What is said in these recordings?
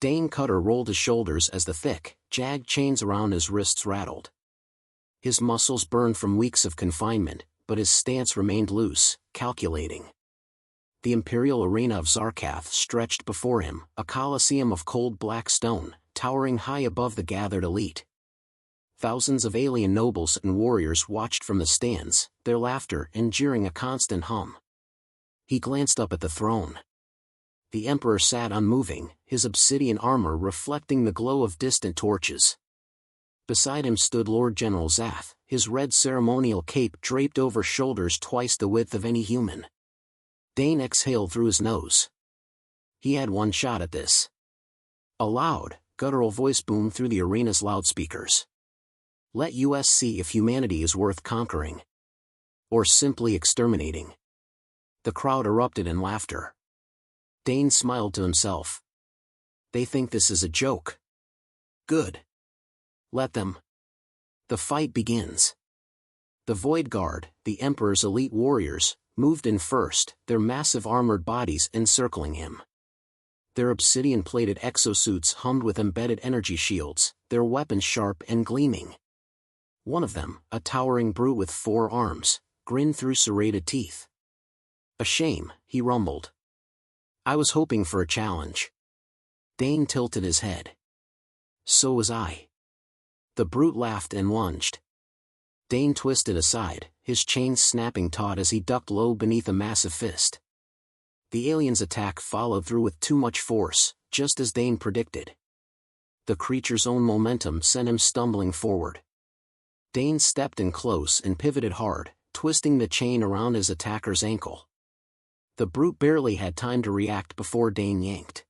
Dane Cutter rolled his shoulders as the thick, jagged chains around his wrists rattled. His muscles burned from weeks of confinement, but his stance remained loose, calculating. The imperial arena of Zarkath stretched before him, a coliseum of cold black stone, towering high above the gathered elite. Thousands of alien nobles and warriors watched from the stands, their laughter and jeering a constant hum. He glanced up at the throne. The Emperor sat unmoving, his obsidian armor reflecting the glow of distant torches. Beside him stood Lord General Zath, his red ceremonial cape draped over shoulders twice the width of any human. Dane exhaled through his nose. He had one shot at this. A loud, guttural voice boomed through the arena's loudspeakers. Let us see if humanity is worth conquering. Or simply exterminating. The crowd erupted in laughter. Dane smiled to himself. They think this is a joke. Good. Let them. The fight begins. The Void Guard, the Emperor's elite warriors, moved in first, their massive armored bodies encircling him. Their obsidian-plated exosuits hummed with embedded energy shields, their weapons sharp and gleaming. One of them, a towering brute with 4 arms, grinned through serrated teeth. A shame, he rumbled. I was hoping for a challenge. Dane tilted his head. So was I. The brute laughed and lunged. Dane twisted aside, his chains snapping taut as he ducked low beneath a massive fist. The alien's attack followed through with too much force, just as Dane predicted. The creature's own momentum sent him stumbling forward. Dane stepped in close and pivoted hard, twisting the chain around his attacker's ankle. The brute barely had time to react before Dane yanked.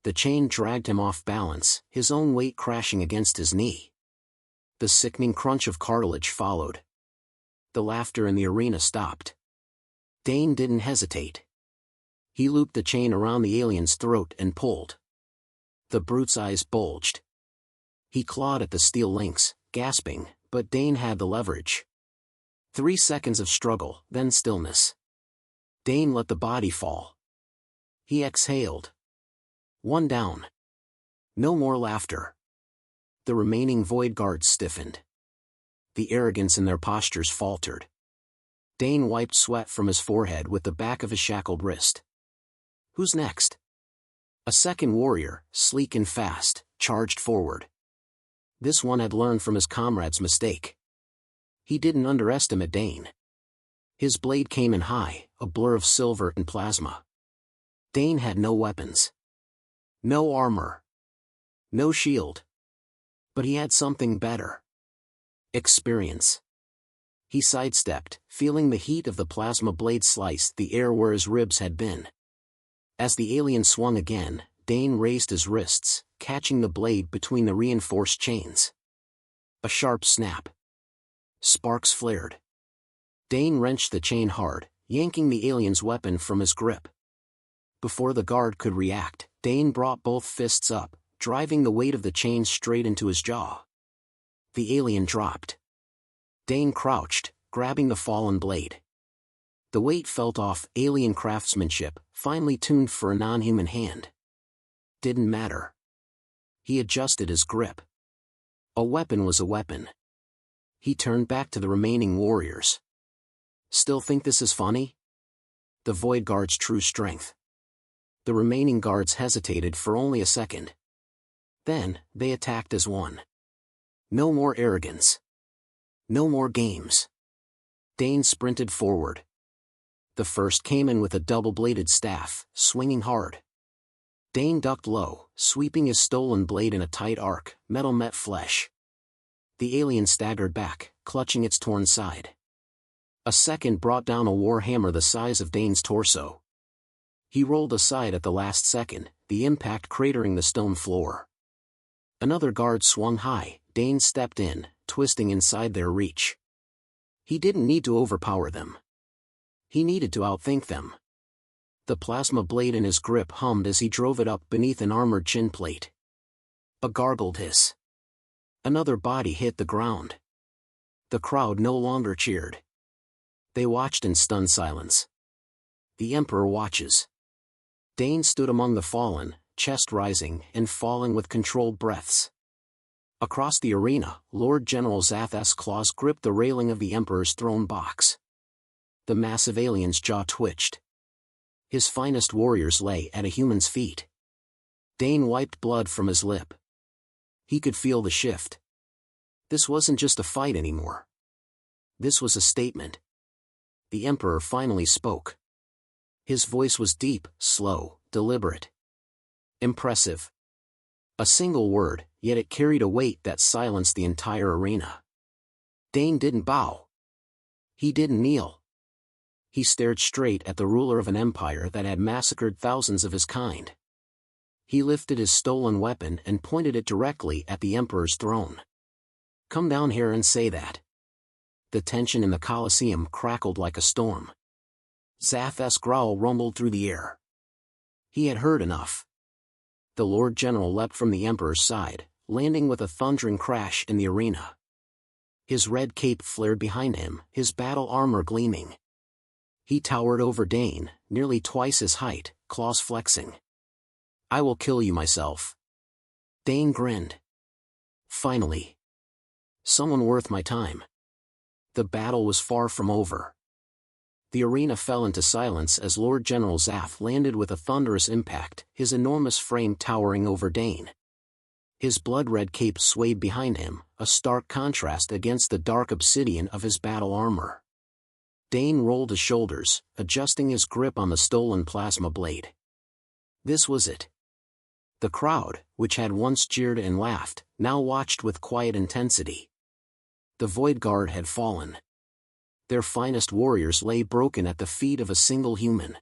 The chain dragged him off balance, his own weight crashing against his knee. The sickening crunch of cartilage followed. The laughter in the arena stopped. Dane didn't hesitate. He looped the chain around the alien's throat and pulled. The brute's eyes bulged. He clawed at the steel links, gasping, but Dane had the leverage. 3 seconds of struggle, then stillness. Dane let the body fall. He exhaled. 1 down. No more laughter. The remaining Void Guards stiffened. The arrogance in their postures faltered. Dane wiped sweat from his forehead with the back of his shackled wrist. Who's next? A second warrior, sleek and fast, charged forward. This one had learned from his comrade's mistake. He didn't underestimate Dane. His blade came in high, a blur of silver and plasma. Dane had no weapons. No armor. No shield. But he had something better. Experience. He sidestepped, feeling the heat of the plasma blade slice the air where his ribs had been. As the alien swung again, Dane raised his wrists, catching the blade between the reinforced chains. A sharp snap. Sparks flared. Dane wrenched the chain hard, yanking the alien's weapon from his grip. Before the guard could react, Dane brought both fists up, driving the weight of the chain straight into his jaw. The alien dropped. Dane crouched, grabbing the fallen blade. The weight felt off, alien craftsmanship, finely tuned for a non-human hand. Didn't matter. He adjusted his grip. A weapon was a weapon. He turned back to the remaining warriors. Still think this is funny? The Void Guard's true strength. The remaining guards hesitated for only a second. Then, they attacked as one. No more arrogance. No more games. Dane sprinted forward. The first came in with a double-bladed staff, swinging hard. Dane ducked low, sweeping his stolen blade in a tight arc, metal met flesh. The alien staggered back, clutching its torn side. A second brought down a war hammer the size of Dane's torso. He rolled aside at the last second, the impact cratering the stone floor. Another guard swung high, Dane stepped in, twisting inside their reach. He didn't need to overpower them. He needed to outthink them. The plasma blade in his grip hummed as he drove it up beneath an armored chin plate. A gargled hiss. Another body hit the ground. The crowd no longer cheered. They watched in stunned silence. The Emperor watches. Dane stood among the fallen, chest rising and falling with controlled breaths. Across the arena, Lord General Zath's claws gripped the railing of the Emperor's throne box. The massive alien's jaw twitched. His finest warriors lay at a human's feet. Dane wiped blood from his lip. He could feel the shift. This wasn't just a fight anymore. This was a statement. The Emperor finally spoke. His voice was deep, slow, deliberate. Impressive. A single word, yet it carried a weight that silenced the entire arena. Dane didn't bow. He didn't kneel. He stared straight at the ruler of an empire that had massacred thousands of his kind. He lifted his stolen weapon and pointed it directly at the Emperor's throne. "Come down here and say that." The tension in the Colosseum crackled like a storm. Zath's growl rumbled through the air. He had heard enough. The Lord General leapt from the Emperor's side, landing with a thundering crash in the arena. His red cape flared behind him, his battle armor gleaming. He towered over Dane, nearly twice his height, claws flexing. "I will kill you myself." Dane grinned. Finally. Someone worth my time. The battle was far from over. The arena fell into silence as Lord General Zath landed with a thunderous impact, his enormous frame towering over Dane. His blood-red cape swayed behind him, a stark contrast against the dark obsidian of his battle armor. Dane rolled his shoulders, adjusting his grip on the stolen plasma blade. This was it. The crowd, which had once jeered and laughed, now watched with quiet intensity. The Void Guard had fallen. Their finest warriors lay broken at the feet of a single human.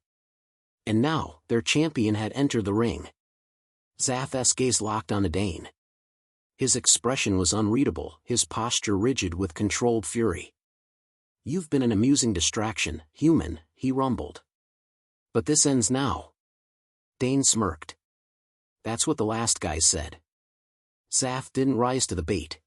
And now, their champion had entered the ring. Zath's gaze locked on Dane. His expression was unreadable, his posture rigid with controlled fury. "You've been an amusing distraction, human," he rumbled. "But this ends now." Dane smirked. "That's what the last guy said." Zath didn't rise to the bait.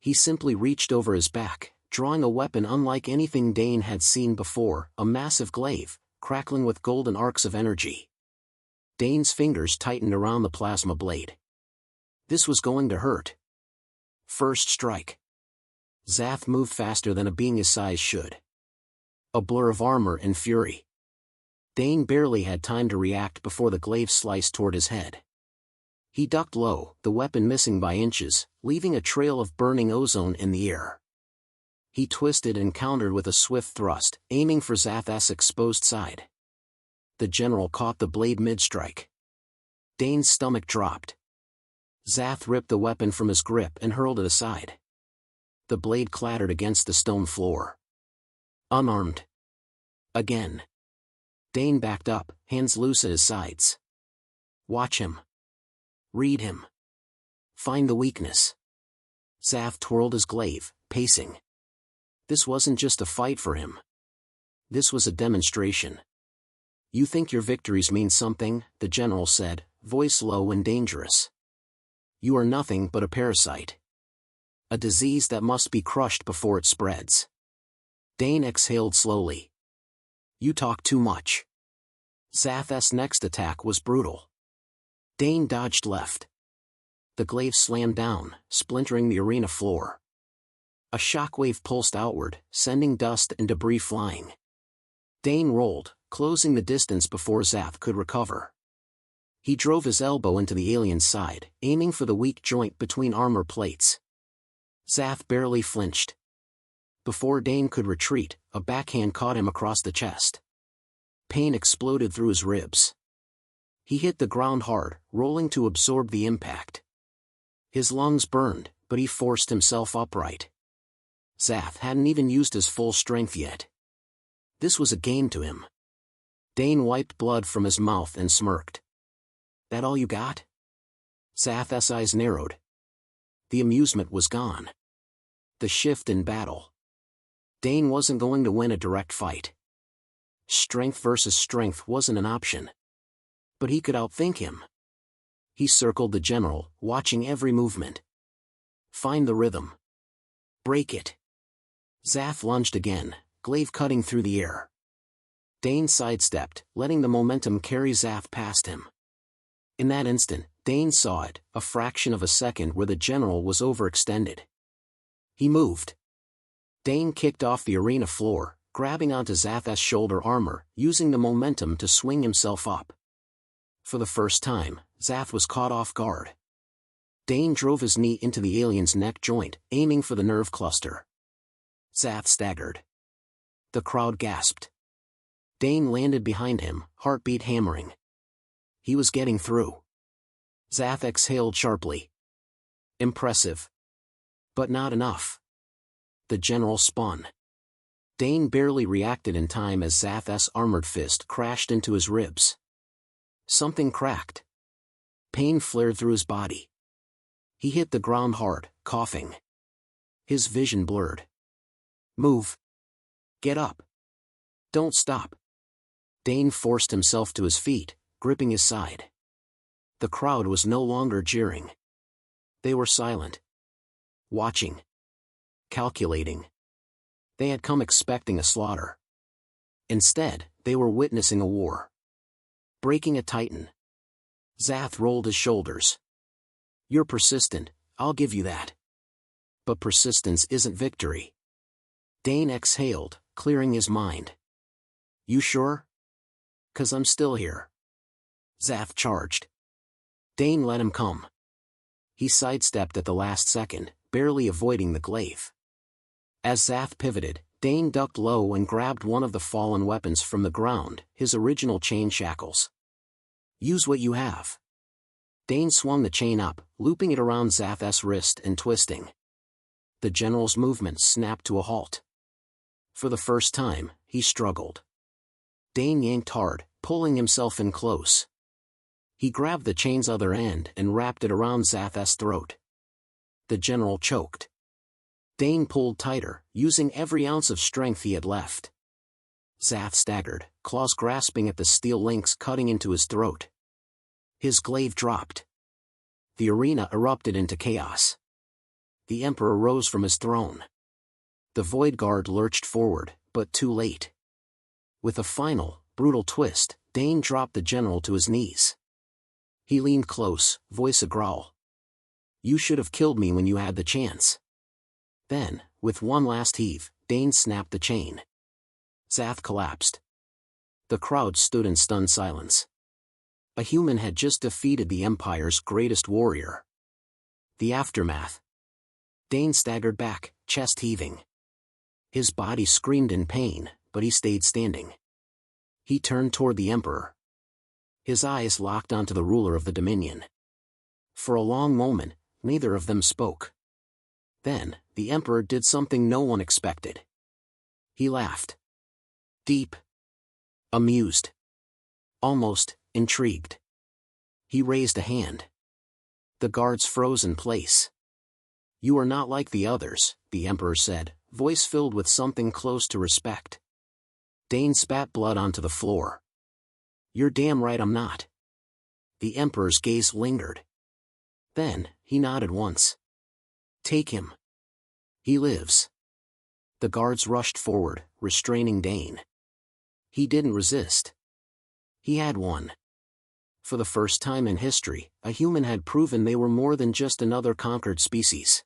He simply reached over his back, drawing a weapon unlike anything Dane had seen before, a massive glaive, crackling with golden arcs of energy. Dane's fingers tightened around the plasma blade. This was going to hurt. First strike. Zath moved faster than a being his size should. A blur of armor and fury. Dane barely had time to react before the glaive sliced toward his head. He ducked low, the weapon missing by inches, leaving a trail of burning ozone in the air. He twisted and countered with a swift thrust, aiming for Zath's exposed side. The general caught the blade mid-strike. Dane's stomach dropped. Zath ripped the weapon from his grip and hurled it aside. The blade clattered against the stone floor. Unarmed. Again. Dane backed up, hands loose at his sides. Watch him. Read him. Find the weakness. Zath twirled his glaive, pacing. This wasn't just a fight for him. This was a demonstration. "You think your victories mean something," the general said, voice low and dangerous. "You are nothing but a parasite. A disease that must be crushed before it spreads." Dane exhaled slowly. "You talk too much." Zath's next attack was brutal. Dane dodged left. The glaive slammed down, splintering the arena floor. A shockwave pulsed outward, sending dust and debris flying. Dane rolled, closing the distance before Zath could recover. He drove his elbow into the alien's side, aiming for the weak joint between armor plates. Zath barely flinched. Before Dane could retreat, a backhand caught him across the chest. Pain exploded through his ribs. He hit the ground hard, rolling to absorb the impact. His lungs burned, but he forced himself upright. Zath hadn't even used his full strength yet. This was a game to him. Dane wiped blood from his mouth and smirked. "That all you got?" Zath's eyes narrowed. The amusement was gone. The shift in battle. Dane wasn't going to win a direct fight. Strength versus strength wasn't an option. But he could outthink him. He circled the general, watching every movement. Find the rhythm. Break it. Zath lunged again, glaive cutting through the air. Dane sidestepped, letting the momentum carry Zath past him. In that instant, Dane saw it, a fraction of a second where the general was overextended. He moved. Dane kicked off the arena floor, grabbing onto Zath's shoulder armor, using the momentum to swing himself up. For the first time, Zath was caught off guard. Dane drove his knee into the alien's neck joint, aiming for the nerve cluster. Zath staggered. The crowd gasped. Dane landed behind him, heartbeat hammering. He was getting through. Zath exhaled sharply. Impressive. But not enough. The general spun. Dane barely reacted in time as Zath's armored fist crashed into his ribs. Something cracked. Pain flared through his body. He hit the ground hard, coughing. His vision blurred. Move. Get up. Don't stop. Dane forced himself to his feet, gripping his side. The crowd was no longer jeering. They were silent. Watching. Calculating. They had come expecting a slaughter. Instead, they were witnessing a war. Breaking a titan. Zath rolled his shoulders. You're persistent, I'll give you that. But persistence isn't victory. Dane exhaled, clearing his mind. You sure? 'Cause I'm still here. Zath charged. Dane let him come. He sidestepped at the last second, barely avoiding the glaive. As Zath pivoted, Dane ducked low and grabbed one of the fallen weapons from the ground, his original chain shackles. Use what you have. Dane swung the chain up, looping it around Zath's wrist and twisting. The general's movement snapped to a halt. For the first time, he struggled. Dane yanked hard, pulling himself in close. He grabbed the chain's other end and wrapped it around Zath's throat. The general choked. Dane pulled tighter, using every ounce of strength he had left. Zath staggered, claws grasping at the steel links cutting into his throat. His glaive dropped. The arena erupted into chaos. The Emperor rose from his throne. The Void Guard lurched forward, but too late. With a final, brutal twist, Dane dropped the general to his knees. He leaned close, voice a growl. You should have killed me when you had the chance. Then, with one last heave, Dane snapped the chain. Zath collapsed. The crowd stood in stunned silence. A human had just defeated the Empire's greatest warrior. The aftermath. Dane staggered back, chest heaving. His body screamed in pain, but he stayed standing. He turned toward the Emperor. His eyes locked onto the ruler of the Dominion. For a long moment, neither of them spoke. Then, the Emperor did something no one expected. He laughed. Deep. Amused. Almost intrigued. He raised a hand. The guards froze in place. You are not like the others, the Emperor said, voice filled with something close to respect. Dane spat blood onto the floor. You're damn right I'm not. The Emperor's gaze lingered. Then, he nodded once. Take him. He lives. The guards rushed forward, restraining Dane. He didn't resist. He had won. For the first time in history, a human had proven they were more than just another conquered species.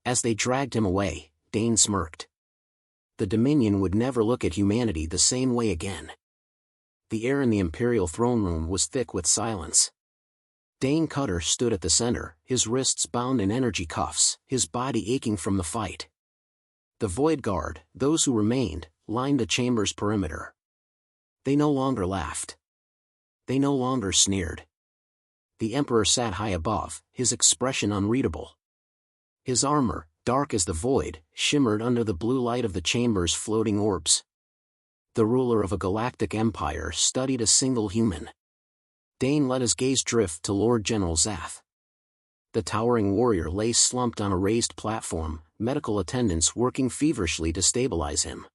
As they dragged him away, Dane smirked. The Dominion would never look at humanity the same way again. The air in the Imperial throne room was thick with silence. Dane Cutter stood at the center, his wrists bound in energy cuffs, his body aching from the fight. The Void Guard, those who remained, lined the chamber's perimeter. They no longer laughed. They no longer sneered. The Emperor sat high above, his expression unreadable. His armor, dark as the void, shimmered under the blue light of the chamber's floating orbs. The ruler of a galactic empire studied a single human. Dane let his gaze drift to Lord General Zath. The towering warrior lay slumped on a raised platform, medical attendants working feverishly to stabilize him.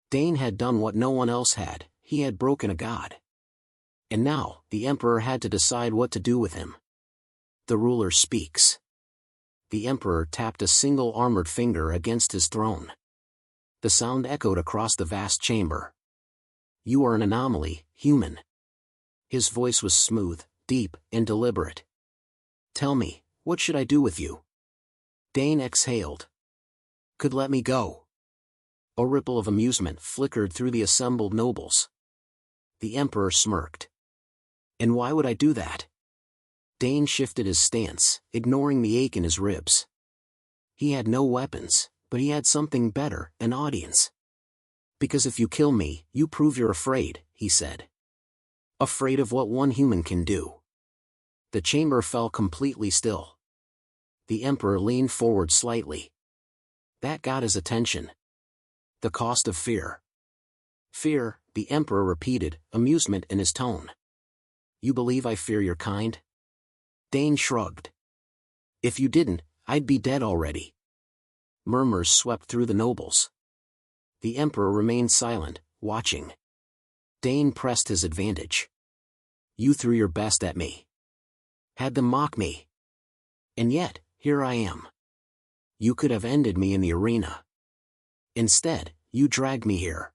Dane had done what no one else had, he had broken a god. And now, the Emperor had to decide what to do with him. The ruler speaks. The Emperor tapped a single armored finger against his throne. The sound echoed across the vast chamber. You are an anomaly, human. His voice was smooth, deep and deliberate. "Tell me, what should I do with you?" Dane exhaled. "Could let me go." A ripple of amusement flickered through the assembled nobles. The Emperor smirked. "And why would I do that?" Dane shifted his stance, ignoring the ache in his ribs. He had no weapons, but he had something better, an audience. "Because if you kill me, you prove you're afraid," he said. "Afraid of what one human can do." The chamber fell completely still. The Emperor leaned forward slightly. That got his attention. "The cost of fear." "Fear," the Emperor repeated, amusement in his tone. "You believe I fear your kind?" Dane shrugged. "If you didn't, I'd be dead already." Murmurs swept through the nobles. The Emperor remained silent, watching. Dane pressed his advantage. "You threw your best at me. Had them mock me. And yet, here I am. You could have ended me in the arena. Instead, you dragged me here."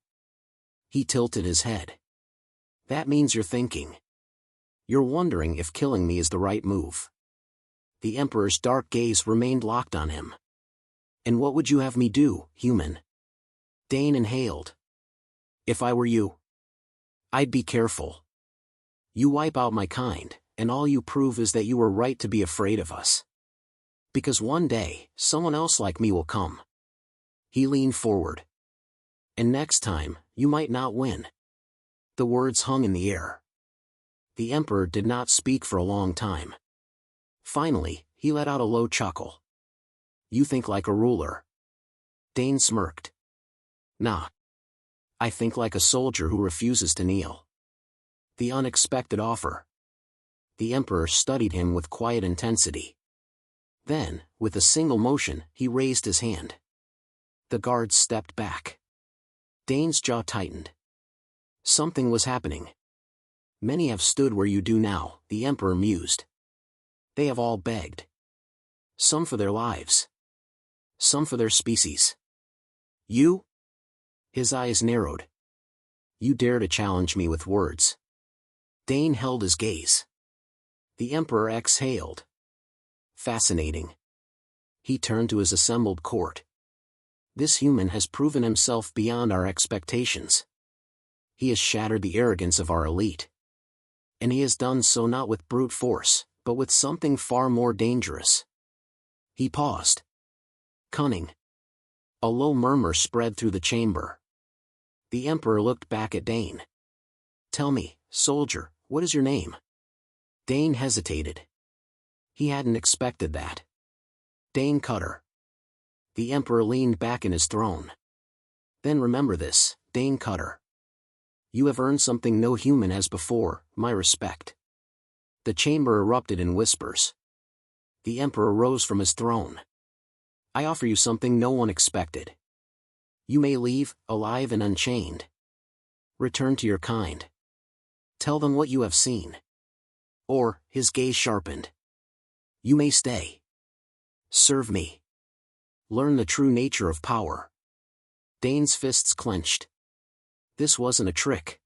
He tilted his head. "That means you're thinking. You're wondering if killing me is the right move." The Emperor's dark gaze remained locked on him. "And what would you have me do, human?" Dane inhaled. "If I were you, I'd be careful. You wipe out my kind, and all you prove is that you were right to be afraid of us. Because one day, someone else like me will come." He leaned forward. "And next time, you might not win." The words hung in the air. The Emperor did not speak for a long time. Finally, he let out a low chuckle. "You think like a ruler." Dane smirked. "Nah. I think like a soldier who refuses to kneel." The unexpected offer. The Emperor studied him with quiet intensity. Then, with a single motion, he raised his hand. The guards stepped back. Dane's jaw tightened. Something was happening. "Many have stood where you do now," the Emperor mused. "They have all begged. Some for their lives. Some for their species. You?" His eyes narrowed. "You dare to challenge me with words." Dane held his gaze. The Emperor exhaled. "Fascinating." He turned to his assembled court. "This human has proven himself beyond our expectations. He has shattered the arrogance of our elite. And he has done so not with brute force, but with something far more dangerous." He paused. "Cunning." A low murmur spread through the chamber. The Emperor looked back at Dane. "Tell me, soldier, what is your name?" Dane hesitated. He hadn't expected that. "Dane Cutter." The Emperor leaned back in his throne. "Then remember this, Dane Cutter. You have earned something no human has before, my respect." The chamber erupted in whispers. The Emperor rose from his throne. "I offer you something no one expected. You may leave, alive and unchained. Return to your kind. Tell them what you have seen." Or, his gaze sharpened. "You may stay. Serve me. Learn the true nature of power." Dane's fists clenched. This wasn't a trick.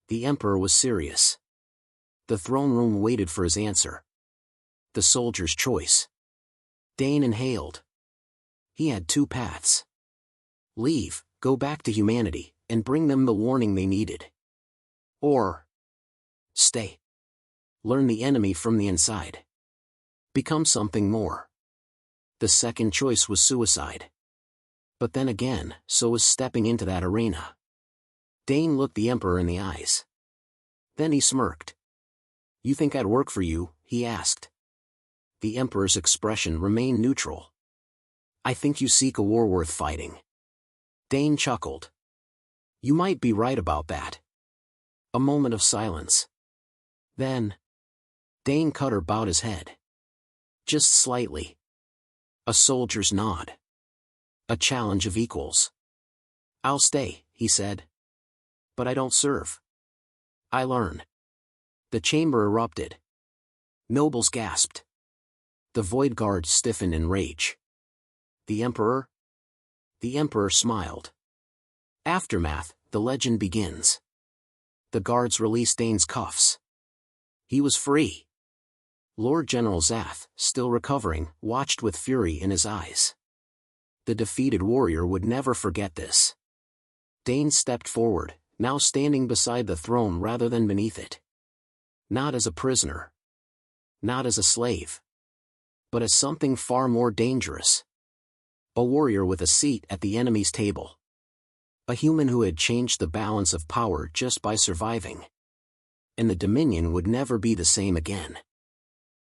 The Emperor was serious. The throne room waited for his answer. The soldier's choice. Dane inhaled. He had two paths. Leave, go back to humanity, and bring them the warning they needed. Or stay. Learn the enemy from the inside. Become something more. The second choice was suicide. But then again, so was stepping into that arena. Dane looked the Emperor in the eyes. Then he smirked. "You think I'd work for you?" he asked. The Emperor's expression remained neutral. "I think you seek a war worth fighting." Dane chuckled. "You might be right about that." A moment of silence. Then, Dane Cutter bowed his head. Just slightly. A soldier's nod. A challenge of equals. "I'll stay," he said. "But I don't serve. I learn." The chamber erupted. Nobles gasped. The Void Guard stiffened in rage. "The Emperor?" The Emperor smiled. Aftermath, the legend begins. The guards released Dane's cuffs. He was free. Lord General Zath, still recovering, watched with fury in his eyes. The defeated warrior would never forget this. Dane stepped forward, now standing beside the throne rather than beneath it. Not as a prisoner. Not as a slave. But as something far more dangerous. A warrior with a seat at the enemy's table. A human who had changed the balance of power just by surviving. And the Dominion would never be the same again.